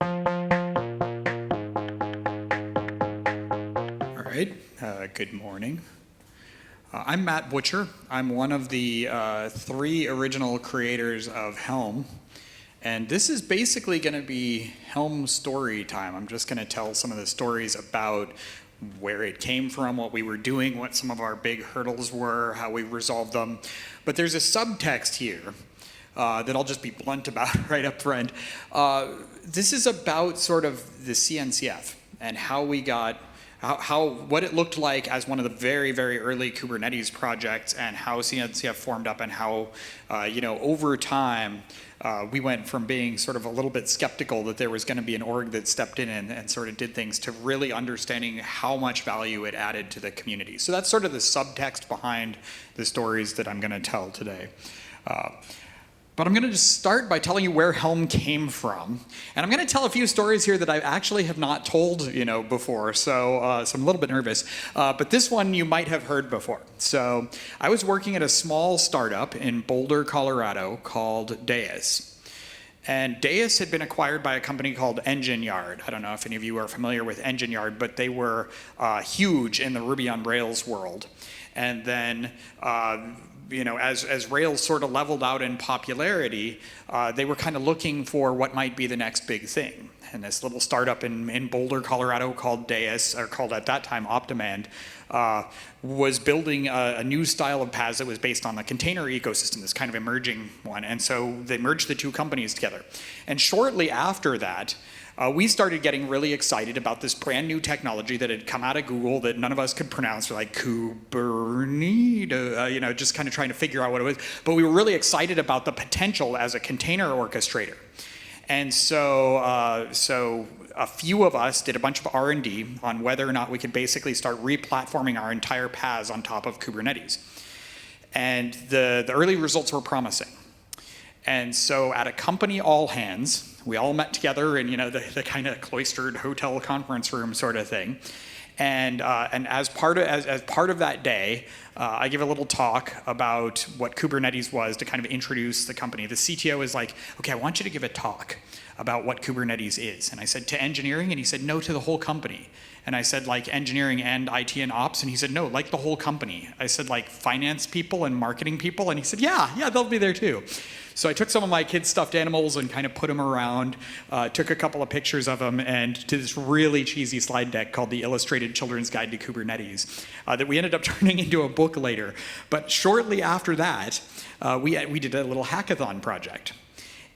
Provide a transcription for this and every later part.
All right, good morning. I'm Matt Butcher. I'm one of the 3 original creators of Helm. And this is basically going to be Helm story time. I'm just going to tell some of the stories about where it came from, what we were doing, what some of our big hurdles were, how we resolved them. But there's a subtext here that I'll just be blunt about right up front. This is about sort of the CNCF and how we got what it looked like as one of the very, very early Kubernetes projects, and how CNCF formed up, and how, over time, we went from being sort of a little bit skeptical that there was going to be an org that stepped in and sort of did things, to really understanding how much value it added to the community. So that's sort of the subtext behind the stories that I'm going to tell today. But I'm going to just start by telling you where Helm came from. And I'm going to tell a few stories here that I actually have not told before, so I'm a little bit nervous. But this one you might have heard before. So I was working at a small startup in Boulder, Colorado called Deis. And Deis had been acquired by a company called Engine Yard. I don't know if any of you are familiar with Engine Yard, but they were huge in the Ruby on Rails world. And then as Rails sort of leveled out in popularity, they were kind of looking for what might be the next big thing. And this little startup in Boulder, Colorado called Deis, or called at that time Optimand, was building a new style of PaaS that was based on the container ecosystem, this kind of emerging one. And so they merged the 2 companies together. And shortly after that, we started getting really excited about this brand new technology that had come out of Google that none of us could pronounce, like Kubernetes, just kind of trying to figure out what it was. But we were really excited about the potential as a container orchestrator. And so a few of us did a bunch of R&D on whether or not we could basically start replatforming our entire PaaS on top of Kubernetes. And the early results were promising. And so at a company all hands, we all met together in the kind of cloistered hotel conference room sort of thing. And as part of that day, I give a little talk about what Kubernetes was to kind of introduce the company. The CTO is like, okay, I want you to give a talk about what Kubernetes is. And I said, to engineering? And he said, no, to the whole company. And I said, like engineering and IT and ops? And he said, no, like the whole company. I said, like finance people and marketing people? And he said, yeah, they'll be there too. So I took some of my kids' stuffed animals and kind of put them around, took a couple of pictures of them, and to this really cheesy slide deck called the Illustrated Children's Guide to Kubernetes that we ended up turning into a book later. But shortly after that, we did a little hackathon project.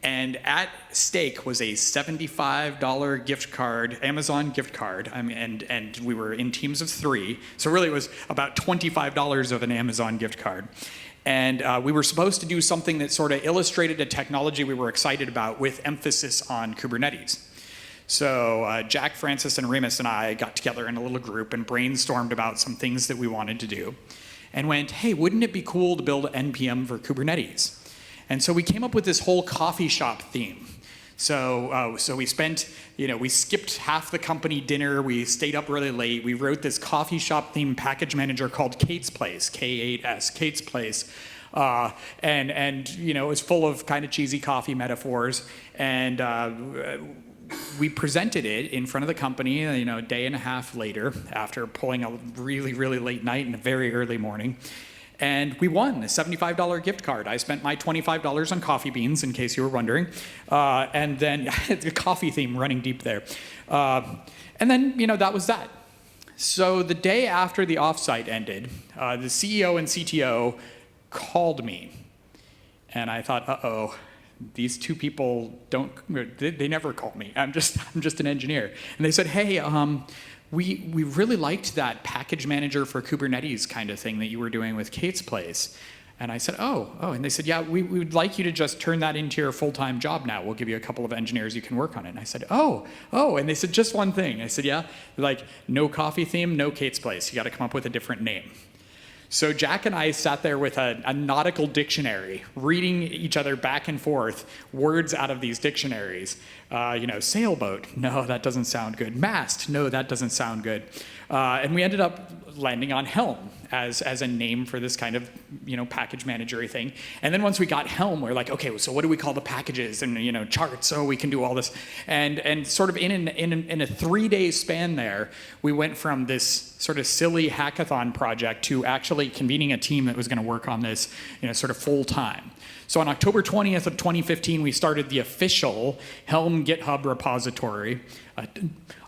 And at stake was a $75 gift card, Amazon gift card, and we were in teams of 3. So really it was about $25 of an Amazon gift card. And we were supposed to do something that sort of illustrated a technology we were excited about with emphasis on Kubernetes. So Jack, Francis, and Remus and I got together in a little group and brainstormed about some things that we wanted to do, and went, hey, wouldn't it be cool to build NPM for Kubernetes? And so we came up with this whole coffee shop theme. So we spent, we skipped half the company dinner. We stayed up really late. We wrote this coffee shop themed package manager called Kate's Place, K8S, Kate's Place. And it was full of kind of cheesy coffee metaphors. And we presented it in front of the company, a day and a half later, after pulling a really, really late night and a very early morning. And we won a $75 gift card. I spent my $25 on coffee beans, in case you were wondering. And then the coffee theme running deep there. And then, that was that. So the day after the offsite ended, the CEO and CTO called me. And I thought, uh-oh, these 2 people they never call me. I'm just an engineer. And they said, hey, we really liked that package manager for Kubernetes kind of thing that you were doing with Kate's Place. And I said, oh. And they said, yeah, we would like you to just turn that into your full-time job now. We'll give you a couple of engineers you can work on it. And I said, oh. And they said, just one thing. I said, yeah. They're like, no coffee theme, no Kate's Place. You got to come up with a different name. So Jack and I sat there with a nautical dictionary, reading each other back and forth words out of these dictionaries. Sailboat, no, that doesn't sound good. Mast, no, that doesn't sound good. And we ended up landing on Helm. as a name for this kind of, package manager thing. And then once we got Helm, we're like, okay, so what do we call the packages and, charts, so we can do all this. And sort of in a 3-day span there, we went from this sort of silly hackathon project to actually convening a team that was going to work on this, sort of full time. So on October 20th of 2015, we started the official Helm GitHub repository.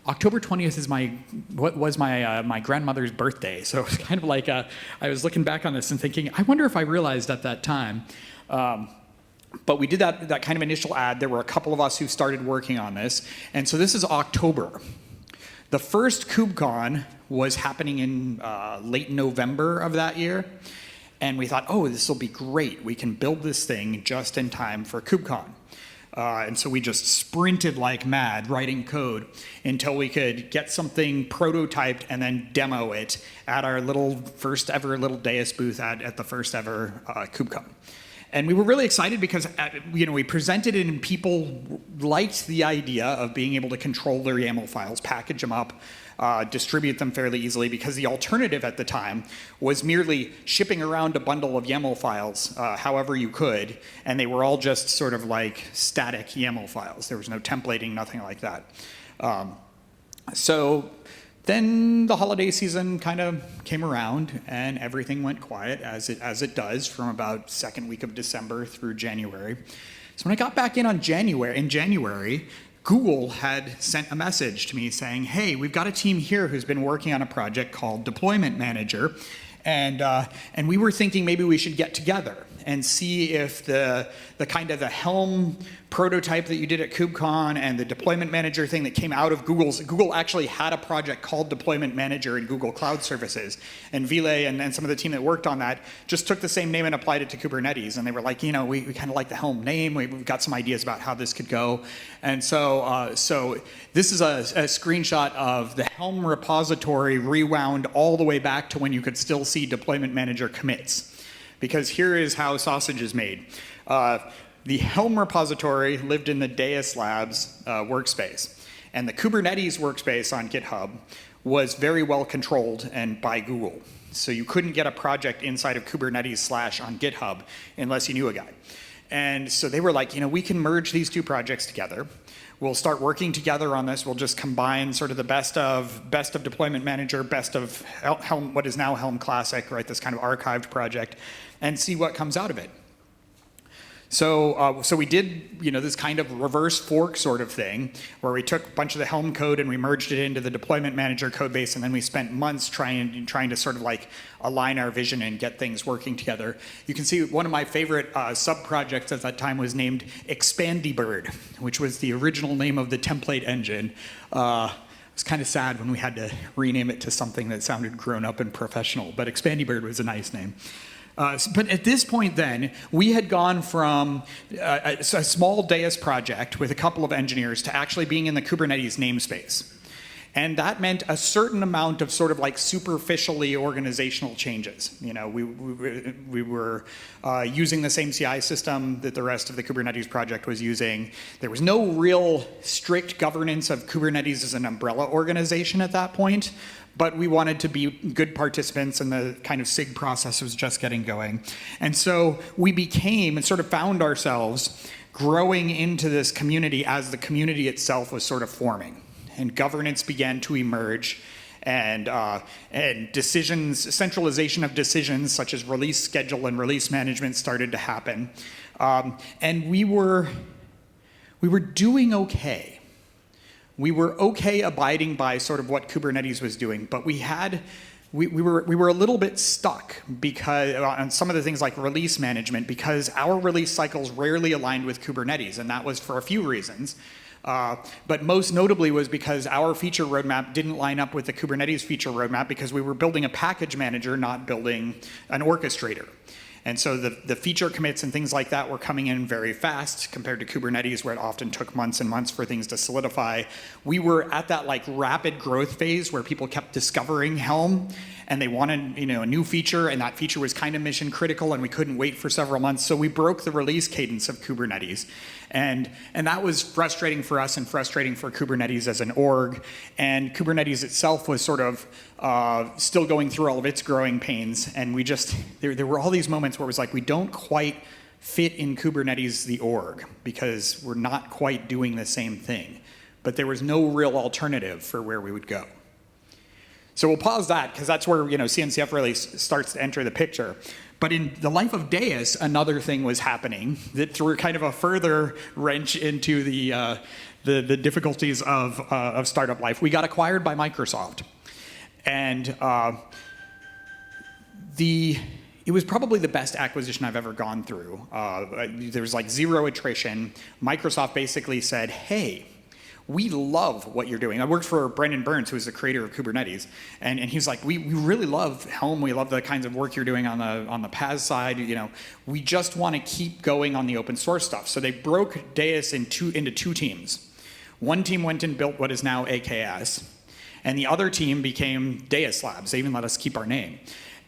October 20th is my grandmother's birthday, so it's kind of like I was looking back on this and thinking, I wonder if I realized at that time. But we did that kind of initial ad. There were a couple of us who started working on this, and so this is October. The first KubeCon was happening in late November of that year. And we thought, oh, this will be great. We can build this thing just in time for KubeCon. And so we just sprinted like mad writing code until we could get something prototyped and then demo it at our first ever little Deus booth at the first ever KubeCon. And we were really excited because we presented it and people liked the idea of being able to control their YAML files, package them up, distribute them fairly easily, because the alternative at the time was merely shipping around a bundle of YAML files however you could, and they were all just sort of like static YAML files. There was no templating, nothing like that. So then the holiday season kind of came around, and everything went quiet, as it does, from about second week of December through January. So when I got back in January, Google had sent a message to me saying, hey, we've got a team here who's been working on a project called Deployment Manager, and we were thinking maybe we should get together and see if the kind of the Helm prototype that you did at KubeCon and the Deployment Manager thing that came out of Google actually had a project called Deployment Manager in Google Cloud Services. And Ville and some of the team that worked on that just took the same name and applied it to Kubernetes. And they were like, we kind of like the Helm name. We've got some ideas about how this could go. And so this is a screenshot of the Helm repository rewound all the way back to when you could still see Deployment Manager commits. Because here is how sausage is made. The Helm repository lived in the Deus Labs workspace. And the Kubernetes workspace on GitHub was very well controlled and by Google. So you couldn't get a project inside of Kubernetes / on GitHub unless you knew a guy. And so they were like, we can merge these two projects together. We'll start working together on this. We'll just combine sort of the best of Deployment Manager, best of Helm, what is now Helm Classic, right? This kind of archived project, and see what comes out of it. So we did, this kind of reverse fork sort of thing, where we took a bunch of the Helm code and we merged it into the Deployment Manager code base, and then we spent months trying to sort of like align our vision and get things working together. You can see one of my favorite sub-projects at that time was named Expandybird, which was the original name of the template engine. It was kind of sad when we had to rename it to something that sounded grown up and professional, but Expandybird was a nice name. But at this point then, we had gone from a small Deus project with a couple of engineers to actually being in the Kubernetes namespace. And that meant a certain amount of sort of like superficially organizational changes. We were using the same CI system that the rest of the Kubernetes project was using. There was no real strict governance of Kubernetes as an umbrella organization at that point. But we wanted to be good participants, and the kind of SIG process was just getting going. And so we became and sort of found ourselves growing into this community as the community itself was sort of forming. And governance began to emerge, and centralization of decisions such as release schedule and release management started to happen. And we were doing okay. We were okay abiding by sort of what Kubernetes was doing, but we were a little bit stuck because on some of the things like release management, because our release cycles rarely aligned with Kubernetes, and that was for a few reasons. But most notably was because our feature roadmap didn't line up with the Kubernetes feature roadmap, because we were building a package manager, not building an orchestrator. And so the feature commits and things like that were coming in very fast compared to Kubernetes, where it often took months and months for things to solidify. We were at that like rapid growth phase where people kept discovering Helm, and they wanted a new feature, and that feature was kind of mission critical, and we couldn't wait for several months. So we broke the release cadence of Kubernetes. And that was frustrating for us and frustrating for Kubernetes as an org. And Kubernetes itself was sort of still going through all of its growing pains. And we just, there were all these moments where it was like, we don't quite fit in Kubernetes, the org, because we're not quite doing the same thing. But there was no real alternative for where we would go. So we'll pause that, because that's where CNCF really starts to enter the picture. But in the life of Deis, another thing was happening that threw kind of a further wrench into the difficulties of startup life. We got acquired by Microsoft. And it was probably the best acquisition I've ever gone through. There was like zero attrition. Microsoft basically said, hey, we love what you're doing. I worked for Brendan Burns, who is the creator of Kubernetes, and he's like, we really love Helm. We love the kinds of work you're doing on the PaaS side. We just want to keep going on the open source stuff. So they broke Deis into two teams. One team went and built what is now AKS, and the other team became Deis Labs. They even let us keep our name.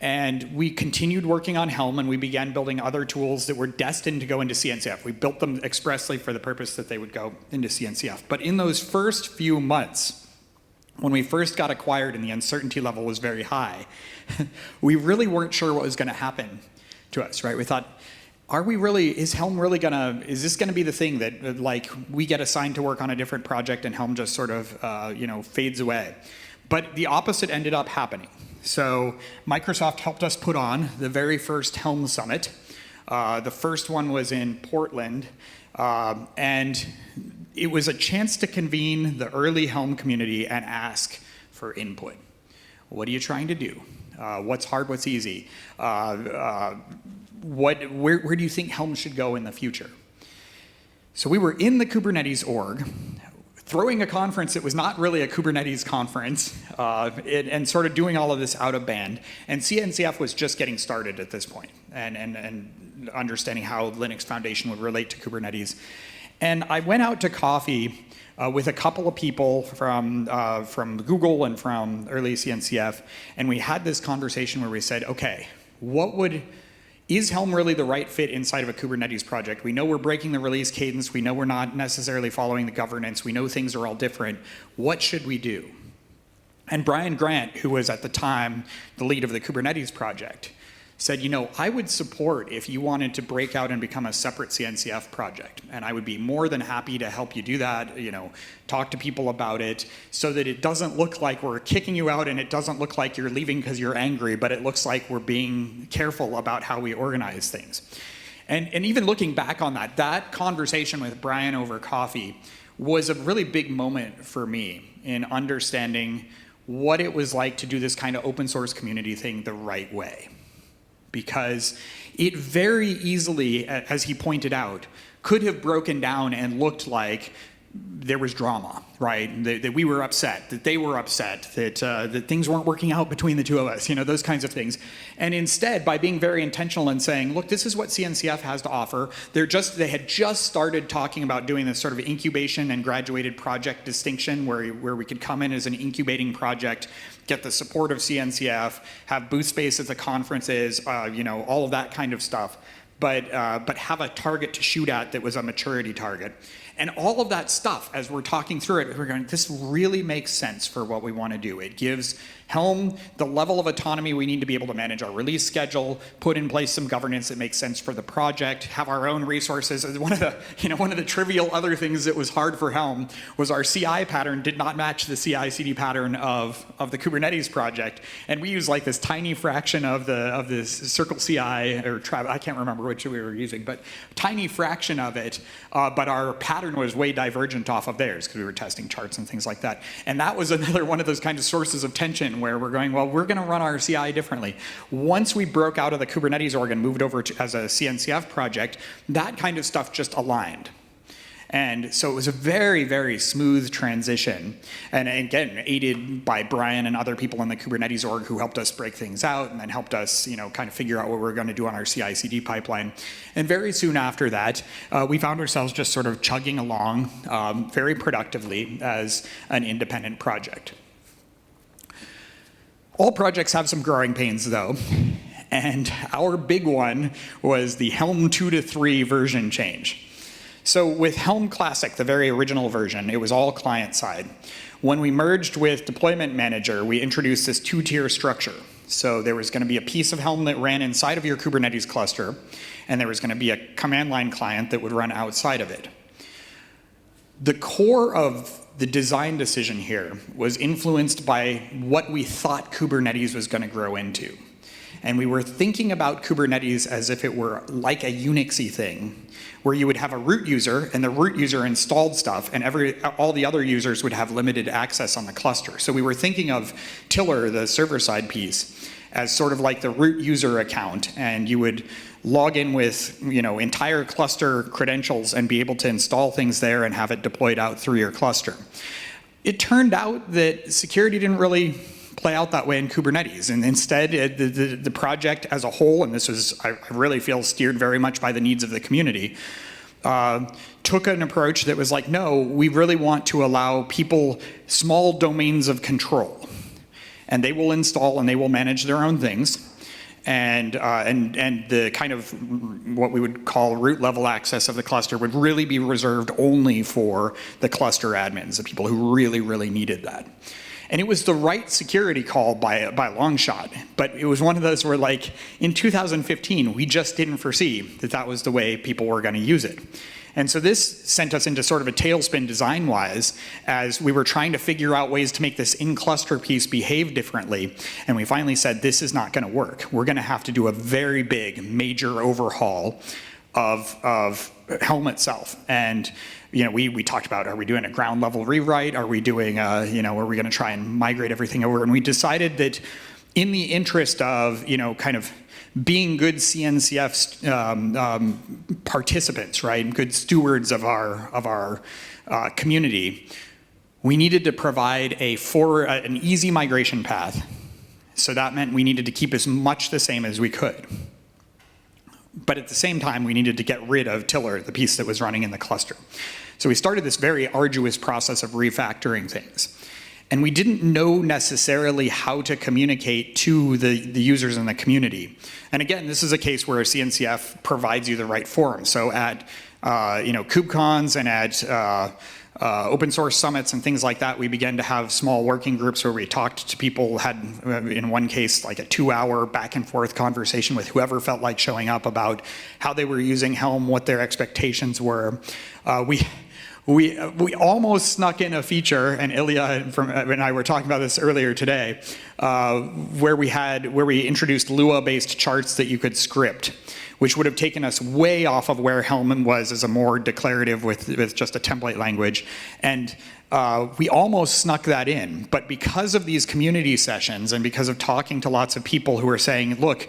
And we continued working on Helm, and we began building other tools that were destined to go into CNCF. We built them expressly for the purpose that they would go into CNCF. But in those first few months, when we first got acquired and the uncertainty level was very high, we really weren't sure what was going to happen to us, right? We thought, is Helm really is this going to be the thing that, like, we get assigned to work on a different project and Helm just sort of, fades away? But the opposite ended up happening. So Microsoft helped us put on the very first Helm Summit. The first one was in Portland, and it was a chance to convene the early Helm community and ask for input. What are you trying to do? What's hard, what's easy? Where do you think Helm should go in the future? So we were in the Kubernetes org, throwing a conference that was not really a Kubernetes conference, and sort of doing all of this out of band. And CNCF was just getting started at this point, and understanding how Linux Foundation would relate to Kubernetes. And I went out to coffee with a couple of people from Google and from early CNCF, and we had this conversation where we said, okay, is Helm really the right fit inside of a Kubernetes project? We know we're breaking the release cadence. We know we're not necessarily following the governance. We know things are all different. What should we do? And Brian Grant, who was at the time the lead of the Kubernetes project, said, I would support if you wanted to break out and become a separate CNCF project. And I would be more than happy to help you do that, talk to people about it so that it doesn't look like we're kicking you out and it doesn't look like you're leaving because you're angry, but it looks like we're being careful about how we organize things. And even looking back on that conversation with Brian over coffee was a really big moment for me in understanding what it was like to do this kind of open source community thing the right way. Because it very easily, as he pointed out, could have broken down and looked like there was drama, right? That we were upset, that they were upset, that things weren't working out between the two of us, those kinds of things. And instead, by being very intentional and saying, look, this is what CNCF has to offer, they had just started talking about doing this sort of incubation and graduated project distinction where we could come in as an incubating project, get the support of CNCF, have booth space at the conferences, all of that kind of stuff, but have a target to shoot at that was a maturity target. And all of that stuff, as we're talking through it, we're going, this really makes sense for what we want to do. It gives Helm the level of autonomy we need to be able to manage our release schedule, put in place some governance that makes sense for the project, have our own resources. One of the trivial other things that was hard for Helm was our CI pattern did not match the CI/CD pattern of the Kubernetes project, and we use like this tiny fraction of this Circle CI or I can't remember which we were using, but tiny fraction of it. But our pattern was way divergent off of theirs because we were testing charts and things like that. And that was another one of those kind of sources of tension where we're going, well, we're going to run our CI differently. Once we broke out of the Kubernetes org and moved over as a CNCF project, that kind of stuff just aligned. And so it was a very, very smooth transition. And again, aided by Brian and other people in the Kubernetes org who helped us break things out and then helped us, kind of figure out what we were going to do on our CI/CD pipeline. And very soon after that, we found ourselves just sort of chugging along very productively as an independent project. All projects have some growing pains, though. And our big one was the Helm 2 to 3 version change. So with Helm Classic, the very original version, it was all client side. When we merged with Deployment Manager, we introduced this two-tier structure. So there was going to be a piece of Helm that ran inside of your Kubernetes cluster, and there was going to be a command line client that would run outside of it. The core of the design decision here was influenced by what we thought Kubernetes was going to grow into. And we were thinking about Kubernetes as if it were like a Unixy thing, where you would have a root user, and the root user installed stuff, and all the other users would have limited access on the cluster. So we were thinking of Tiller, the server-side piece, as sort of like the root user account, and you would log in with entire cluster credentials and be able to install things there and have it deployed out through your cluster. It turned out that security didn't really play out that way in Kubernetes, and instead the project as a whole, and this was, I really feel, steered very much by the needs of the community, took an approach that was like, no, we really want to allow people small domains of control, and they will install and they will manage their own things. And the kind of what we would call root level access of the cluster would really be reserved only for the cluster admins, the people who really, really needed that. And it was the right security call by a long shot, but it was one of those where, like, in 2015, we just didn't foresee that that was the way people were going to use it. And so this sent us into sort of a tailspin design-wise as we were trying to figure out ways to make this in-cluster piece behave differently. And we finally said, this is not going to work. We're going to have to do a very big, major overhaul of Helm itself. And we talked about, are we doing a ground level rewrite? Are we doing, are we going to try and migrate everything over? And we decided that in the interest of, kind of being good CNCF participants, right, good stewards of our community, we needed to provide an easy migration path. So that meant we needed to keep as much the same as we could. But at the same time, we needed to get rid of Tiller, the piece that was running in the cluster. So we started this very arduous process of refactoring things. And we didn't know necessarily how to communicate to the users in the community. And again, this is a case where CNCF provides you the right forum. So at KubeCons and at open source summits and things like that, we began to have small working groups where we talked to people, had in one case like a 2-hour back and forth conversation with whoever felt like showing up about how they were using Helm, what their expectations were. We almost snuck in a feature, and Ilya and I were talking about this earlier today, where we introduced Lua-based charts that you could script, which would have taken us way off of where Helm was as a more declarative with just a template language. And we almost snuck that in. But because of these community sessions and because of talking to lots of people who are saying, look,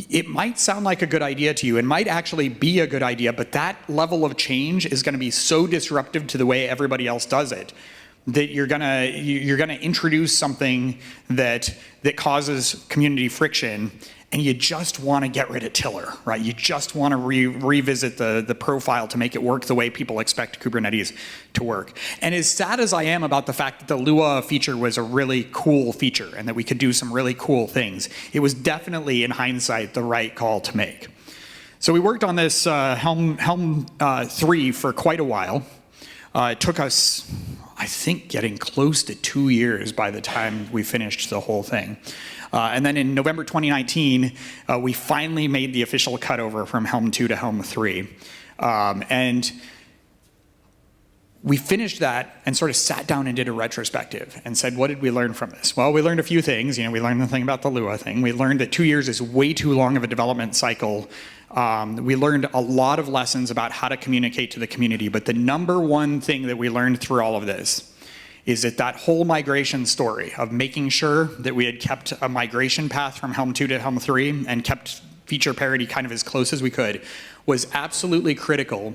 it might sound like a good idea to you, it might actually be a good idea, but that level of change is going to be so disruptive to the way everybody else does it that you're gonna introduce something that causes community friction, and you just want to get rid of Tiller, right? You just want to revisit the profile to make it work the way people expect Kubernetes to work. And as sad as I am about the fact that the Lua feature was a really cool feature and that we could do some really cool things, it was definitely, in hindsight, the right call to make. So we worked on this Helm 3 for quite a while. It took us, I think, getting close to 2 years by the time we finished the whole thing. And then in November 2019, we finally made the official cutover from Helm 2 to Helm 3. And we finished that and sort of sat down and did a retrospective and said, what did we learn from this? Well, we learned a few things. We learned the thing about the Lua thing. We learned that 2 years is way too long of a development cycle. We learned a lot of lessons about how to communicate to the community. But the number one thing that we learned through all of this is that whole migration story of making sure that we had kept a migration path from Helm 2 to Helm 3 and kept feature parity kind of as close as we could was absolutely critical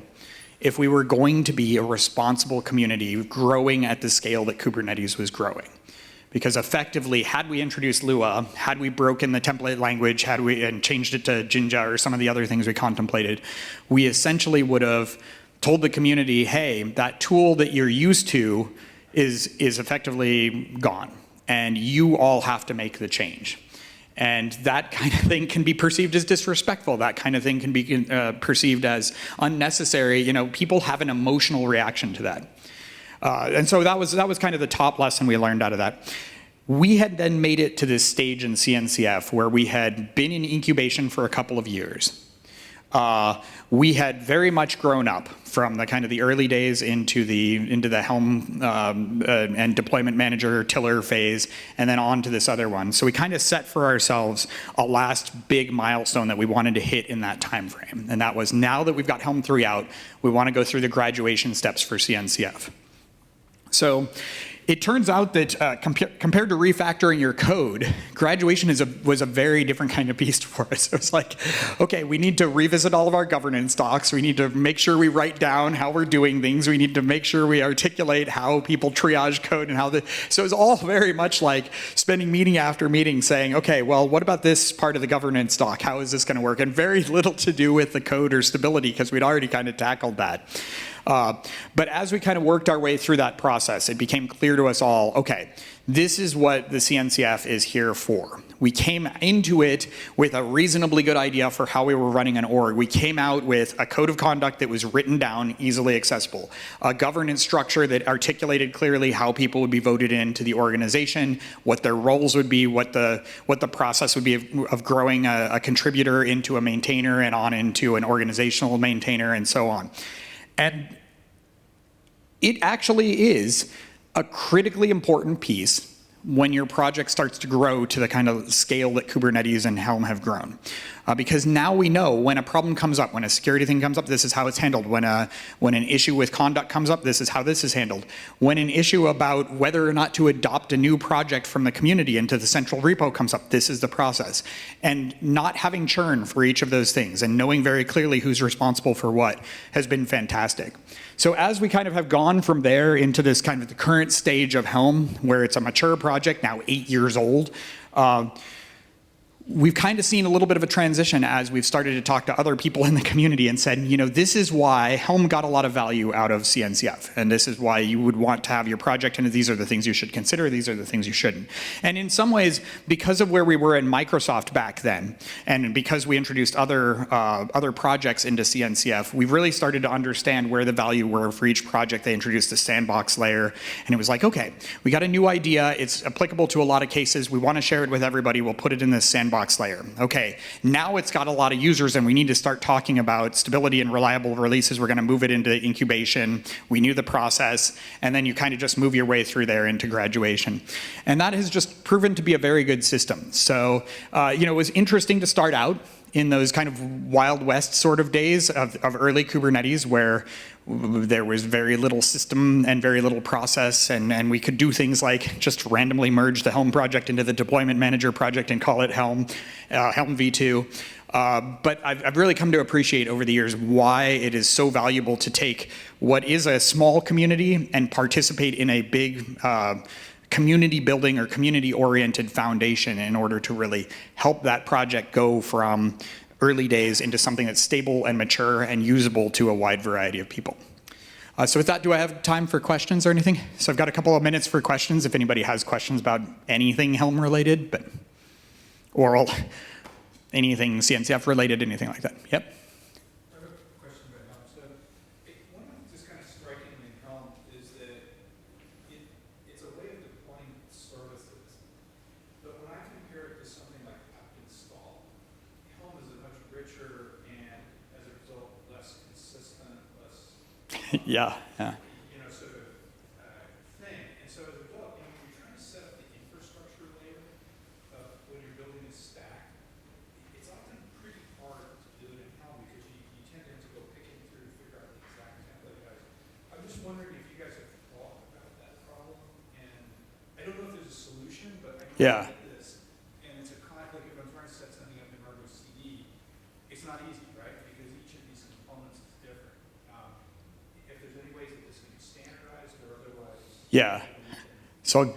if we were going to be a responsible community growing at the scale that Kubernetes was growing. Because effectively, had we introduced Lua, had we broken the template language, and changed it to Jinja or some of the other things we contemplated, we essentially would have told the community, hey, that tool that you're used to is effectively gone, and you all have to make the change. And that kind of thing can be perceived as disrespectful. That kind of thing can be perceived as unnecessary. You know, people have an emotional reaction to that. And so that was kind of the top lesson we learned out of that. We had then made it to this stage in CNCF where we had been in incubation for a couple of years. We had very much grown up from the kind of the early days into the Helm and deployment manager tiller phase, and then on to this other one. So we kind of set for ourselves a last big milestone that we wanted to hit in that time frame, and that was, now that we've got Helm 3 out, we want to go through the graduation steps for CNCF. So it turns out that compared to refactoring your code, graduation was a very different kind of beast for us. It was like, okay, we need to revisit all of our governance docs. We need to make sure we write down how we're doing things. We need to make sure we articulate how people triage code and so it was all very much like spending meeting after meeting saying, okay, well, what about this part of the governance doc? How is this going to work? And very little to do with the code or stability, because we'd already kind of tackled that. But as we kind of worked our way through that process, it became clear to us all, okay, this is what the CNCF is here for. We came into it with a reasonably good idea for how we were running an org. We came out with a code of conduct that was written down, easily accessible, a governance structure that articulated clearly how people would be voted into the organization, what their roles would be, what the process would be of growing a contributor into a maintainer and on into an organizational maintainer and so on. And it actually is a critically important piece when your project starts to grow to the kind of scale that Kubernetes and Helm have grown. Because now we know when a problem comes up, when a security thing comes up, this is how it's handled. When an issue with conduct comes up, this is how this is handled. When an issue about whether or not to adopt a new project from the community into the central repo comes up, this is the process. And not having churn for each of those things and knowing very clearly who's responsible for what has been fantastic. So as we kind of have gone from there into this kind of the current stage of Helm, where it's a mature project, now 8 years old, we've kind of seen a little bit of a transition as we've started to talk to other people in the community and said, you know, this is why Helm got a lot of value out of CNCF, and this is why you would want to have your project, and these are the things you should consider, these are the things you shouldn't. And in some ways, because of where we were in Microsoft back then, and because we introduced other projects into CNCF, we really started to understand where the value were for each project. They introduced the sandbox layer, and it was like, okay, we got a new idea, it's applicable to a lot of cases, we want to share it with everybody, we'll put it in this sandbox layer. Okay, now it's got a lot of users and we need to start talking about stability and reliable releases. We're going to move it into incubation. We knew the process, and then you kind of just move your way through there into graduation. And that has just proven to be a very good system. So, you know, it was interesting to start out in those kind of Wild West sort of days of early Kubernetes, where there was very little system and very little process, and we could do things like just randomly merge the Helm project into the deployment manager project and call it Helm v2. But I've really come to appreciate over the years why it is so valuable to take what is a small community and participate in a big community building or community-oriented foundation in order to really help that project go from early days into something that's stable and mature and usable to a wide variety of people. So with that, do I have time for questions or anything? So I've got a couple of minutes for questions if anybody has questions about anything Helm related, or anything CNCF related, anything like that. Yep. Yeah. You know, sort of thing. And so as a result, you know, when you're trying to set up the infrastructure layer of when you're building a stack, it's often pretty hard to do it in Helm because you tend to have to go picking through to figure out the exact template guys. I'm just wondering if you guys have thought about that problem. And I don't know if there's a solution, but I know this. And it's a like if I'm trying to set something up in Argo CD, it's not easy, right? Because each of these components is different. If there's any ways that this can be standardized or otherwise. Yeah. So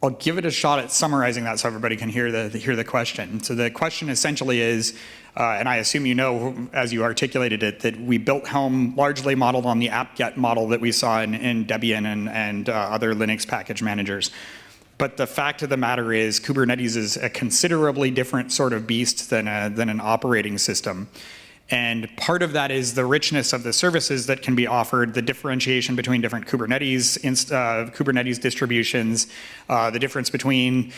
I'll give it a shot at summarizing that so everybody can hear the question. So the question essentially is, and I assume you know as you articulated it, that we built Helm largely modeled on the apt-get model that we saw in Debian and other Linux package managers. But the fact of the matter is Kubernetes is a considerably different sort of beast than an operating system. And part of that is the richness of the services that can be offered, the differentiation between different Kubernetes distributions, the difference between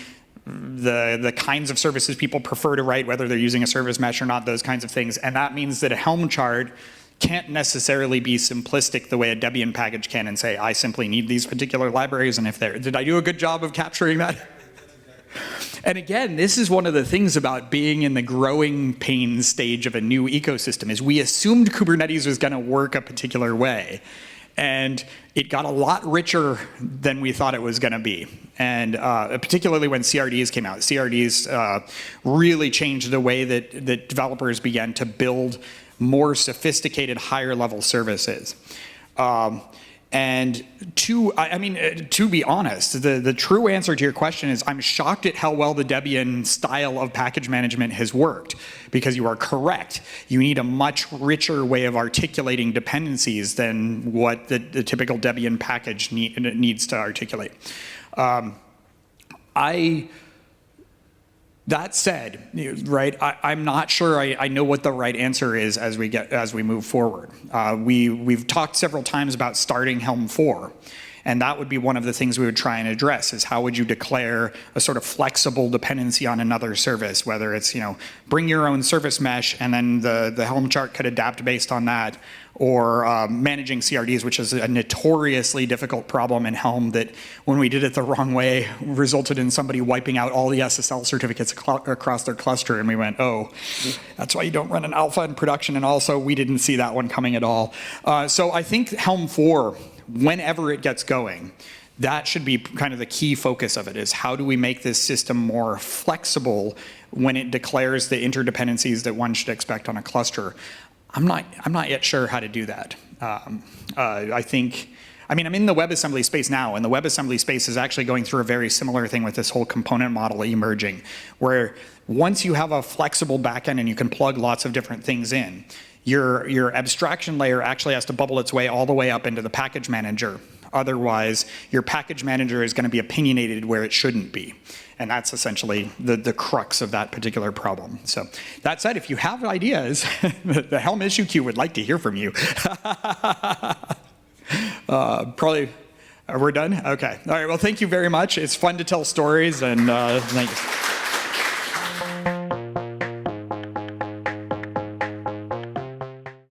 the kinds of services people prefer to write, whether they're using a service mesh or not, those kinds of things. And that means that a Helm chart can't necessarily be simplistic the way a Debian package can and say, I simply need these particular libraries, and if they're, did I do a good job of capturing that? And again, this is one of the things about being in the growing pains stage of a new ecosystem, is we assumed Kubernetes was going to work a particular way. And it got a lot richer than we thought it was going to be. And particularly when CRDs came out. CRDs really changed the way that developers began to build more sophisticated, higher level services. And to be honest, the true answer to your question is I'm shocked at how well the Debian style of package management has worked, because you are correct. You need a much richer way of articulating dependencies than what the typical Debian package needs to articulate. That said, right, I'm not sure I know what the right answer is as we move forward. We've talked several times about starting Helm 4, and that would be one of the things we would try and address, is how would you declare a sort of flexible dependency on another service, whether it's, bring your own service mesh and then the Helm chart could adapt based on that, or managing CRDs, which is a notoriously difficult problem in Helm that, when we did it the wrong way, resulted in somebody wiping out all the SSL certificates across their cluster, and we went, oh, that's why you don't run an alpha in production, and also we didn't see that one coming at all. So I think Helm 4, whenever it gets going, that should be kind of the key focus of it, is how do we make this system more flexible when it declares the interdependencies that one should expect on a cluster. I'm not yet sure how to do that. I'm in the WebAssembly space now, and the WebAssembly space is actually going through a very similar thing with this whole component model emerging, where once you have a flexible backend and you can plug lots of different things in, your abstraction layer actually has to bubble its way all the way up into the package manager. Otherwise, your package manager is going to be opinionated where it shouldn't be. And that's essentially the crux of that particular problem. So that said, if you have ideas, the Helm issue queue would like to hear from you. Probably, we're done? Okay. All right, well, thank you very much. It's fun to tell stories, and thank you.